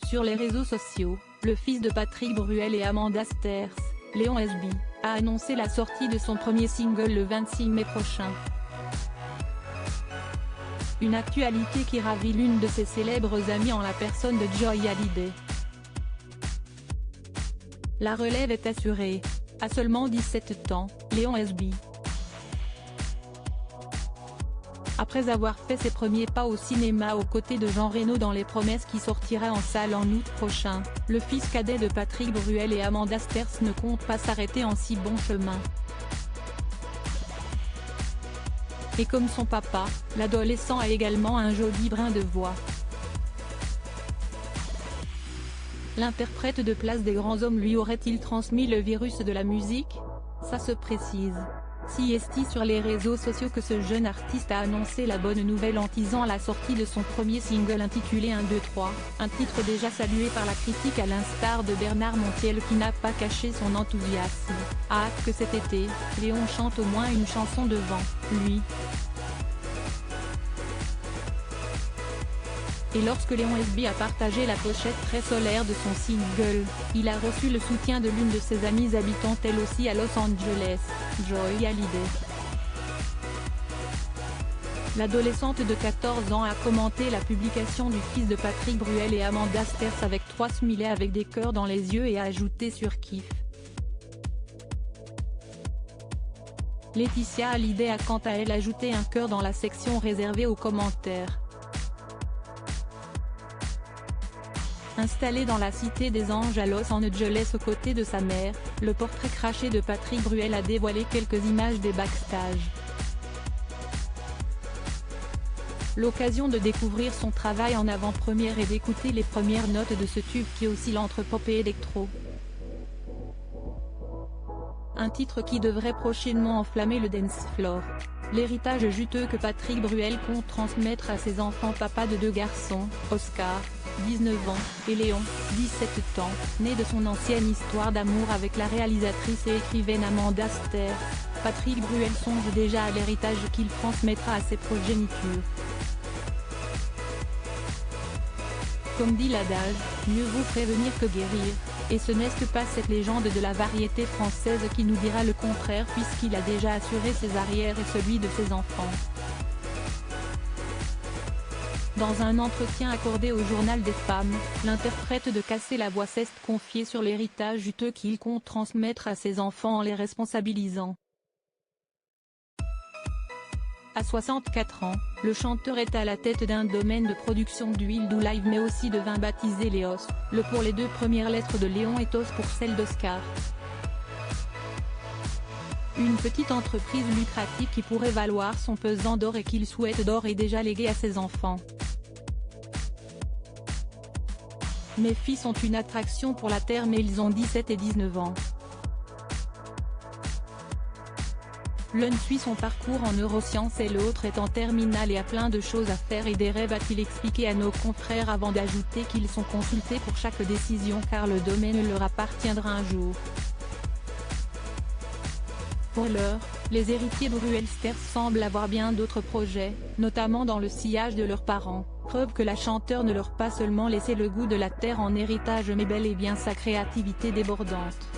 Sur les réseaux sociaux, le fils de Patrick Bruel et Amanda Sters, Léon SB, a annoncé la sortie de son premier single le 26 mai prochain. Une actualité qui ravit l'une de ses célèbres amies en la personne de Joy Hallyday. La relève est assurée. À seulement 17 ans, Léon SB, après avoir fait ses premiers pas au cinéma aux côtés de Jean Reno dans Les Promesses qui sortira en salle en août prochain, le fils cadet de Patrick Bruel et Amanda Sters ne compte pas s'arrêter en si bon chemin. Et comme son papa, l'adolescent a également un joli brin de voix. L'interprète de Place des Grands Hommes lui aurait-il transmis le virus de la musique? Ça se précise. Si est-il sur les réseaux sociaux que ce jeune artiste a annoncé la bonne nouvelle en teasant la sortie de son premier single intitulé 1, 2, 3, un titre déjà salué par la critique à l'instar de Bernard Montiel qui n'a pas caché son enthousiasme. A hâte que cet été, Léon chante au moins une chanson devant lui. Et lorsque Léon SB a partagé la pochette très solaire de son single, il a reçu le soutien de l'une de ses amies habitant elle aussi à Los Angeles, Joy Hallyday. L'adolescente de 14 ans a commenté la publication du fils de Patrick Bruel et Amanda Sters avec 3 smiley avec des cœurs dans les yeux et a ajouté sur kiff. Laetitia Hallyday a quant à elle ajouté un cœur dans la section réservée aux commentaires. Installé dans la Cité des Anges à Los Angeles aux côtés de sa mère, le portrait craché de Patrick Bruel a dévoilé quelques images des backstage. L'occasion de découvrir son travail en avant-première et d'écouter les premières notes de ce tube qui oscille entre pop et électro. Un titre qui devrait prochainement enflammer le dance floor. L'héritage juteux que Patrick Bruel compte transmettre à ses enfants, papa de 2 garçons, Oscar, 19 ans, et Léon, 17 ans, né de son ancienne histoire d'amour avec la réalisatrice et écrivaine Amanda Sters, Patrick Bruel songe déjà à l'héritage qu'il transmettra à ses progénitures. Comme dit l'adage, mieux vaut prévenir que guérir, et ce n'est pas cette légende de la variété française qui nous dira le contraire puisqu'il a déjà assuré ses arrières et celui de ses enfants. Dans un entretien accordé au Journal des Femmes, l'interprète de Casser la voix s'est confié sur l'héritage juteux qu'il compte transmettre à ses enfants en les responsabilisant. À 64 ans, le chanteur est à la tête d'un domaine de production d'huile d'olive mais aussi de vin baptisé Léos, le pour les 2 premières lettres de Léon et Os pour celle d'Oscar. Une petite entreprise lucrative qui pourrait valoir son pesant d'or et qu'il souhaite d'or et déjà léguer à ses enfants. Mes fils sont une attraction pour la terre mais ils ont 17 et 19 ans. L'un suit son parcours en neurosciences et l'autre est en terminale et a plein de choses à faire et des rêves, a-t-il expliqué à nos confrères avant d'ajouter qu'ils sont consultés pour chaque décision car le domaine leur appartiendra un jour. Pour l'heure, les héritiers Bruel-Sters semblent avoir bien d'autres projets, notamment dans le sillage de leurs parents, preuve que la chanteuse ne leur pas seulement laissé le goût de la terre en héritage mais bel et bien sa créativité débordante.